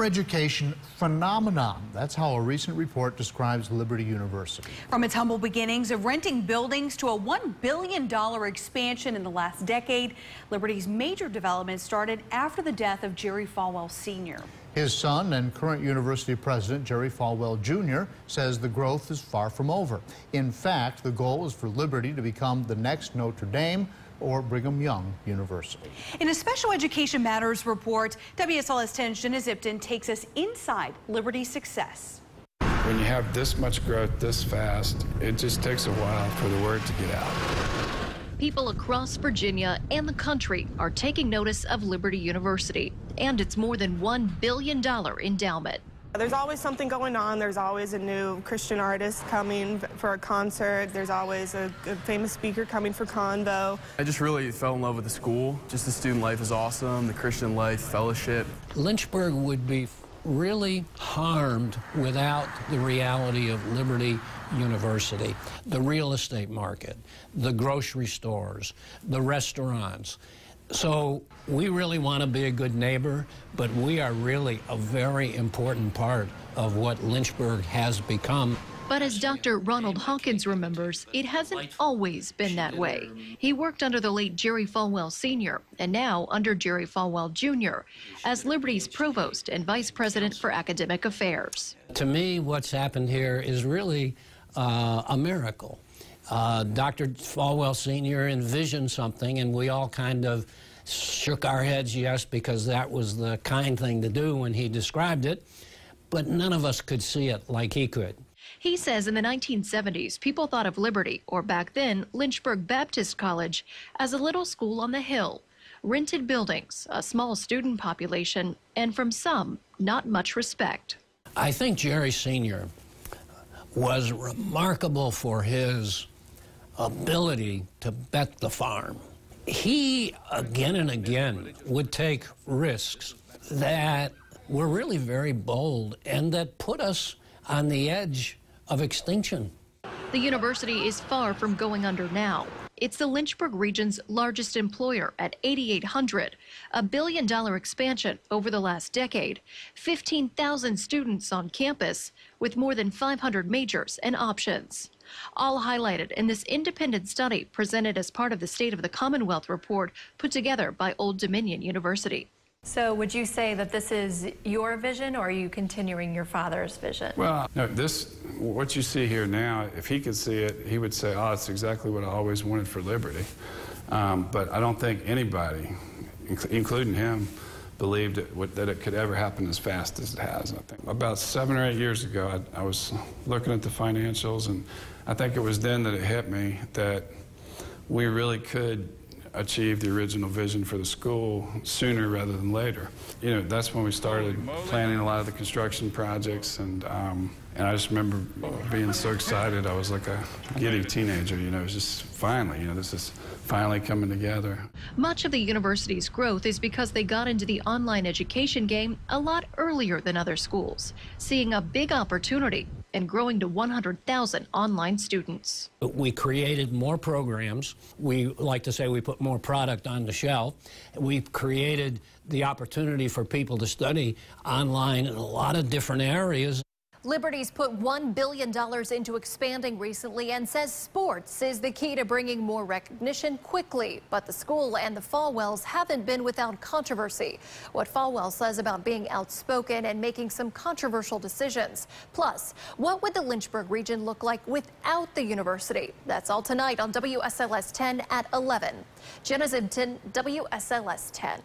higher education phenomenon. That's how a recent report describes Liberty University. From its humble beginnings of renting buildings to a $1 billion expansion in the last decade, Liberty's major development started after the death of Jerry Falwell Sr. His son and current university president, Jerry Falwell Jr., says the growth is far from over. In fact, the goal is for Liberty to become the next Notre Dame or Brigham Young University. In a Special Education Matters report, WSLS 10's Jenna Zipton takes us inside Liberty's success. When you have this much growth this fast, it just takes a while for the word to get out. People across Virginia and the country are taking notice of Liberty University and its more than $1 billion endowment. There's always something going on. There's always a new Christian artist coming for a concert. There's always a famous speaker coming for convo. I just really fell in love with the school. Just the student life is awesome, the Christian life, fellowship. Lynchburg would be really harmed without the reality of Liberty University. The real estate market, the grocery stores, the restaurants. So we really want to be a good neighbor, but we are really a very important part of what Lynchburg has become. But as Dr. Ronald Hawkins remembers, it hasn't always been that way. He worked under the late Jerry Falwell Sr. and now under Jerry Falwell Jr. as Liberty's provost and vice president for academic affairs. To me, what's happened here is really a miracle. Dr. Falwell Sr. envisioned something, and we all kind of shook our heads yes, because that was the kind thing to do when he described it, but none of us could see it like he could. He says in the 1970s, people thought of Liberty, or back then, Lynchburg Baptist College, as a little school on the hill. Rented buildings, a small student population, and from some, not much respect. I think Jerry Sr. was remarkable for his ability to bet the farm. He, again and again, would take risks that were really very bold and that put us on the edge of extinction. The university is far from going under now. It's the Lynchburg region's largest employer at 8,800, a $1 billion expansion over the last decade, 15,000 students on campus with more than 500 majors and options. All highlighted in this independent study presented as part of the State of the Commonwealth report put together by Old Dominion University. So would you say that this is your vision, or are you continuing your father's vision? Well, no, what you see here now, if he could see it, he would say, oh, it's exactly what I always wanted for Liberty. But I don't think anybody, including him, believed that it could ever happen as fast as it has. I think about 7 or 8 years ago, I was looking at the financials, and I think it was then that it hit me that we really could achieve the original vision for the school sooner rather than later. You know, that's when we started planning a lot of the construction projects, and I just remember being so excited. I was like a giddy teenager, you know, it was just finally, you know, this is finally coming together. Much of the university's growth is because they got into the online education game a lot earlier than other schools, seeing a big opportunity and growing to 100,000 online students. We created more programs. We like to say we put more product on the shelf. We created the opportunity for people to study online in a lot of different areas. Liberty's put $1 billion into expanding recently and says sports is the key to bringing more recognition quickly. But the school and the Falwells haven't been without controversy. What Falwell says about being outspoken and making some controversial decisions. Plus, what would the Lynchburg region look like without the university? That's all tonight on WSLS 10 at 11. Jenna Zipton, WSLS 10.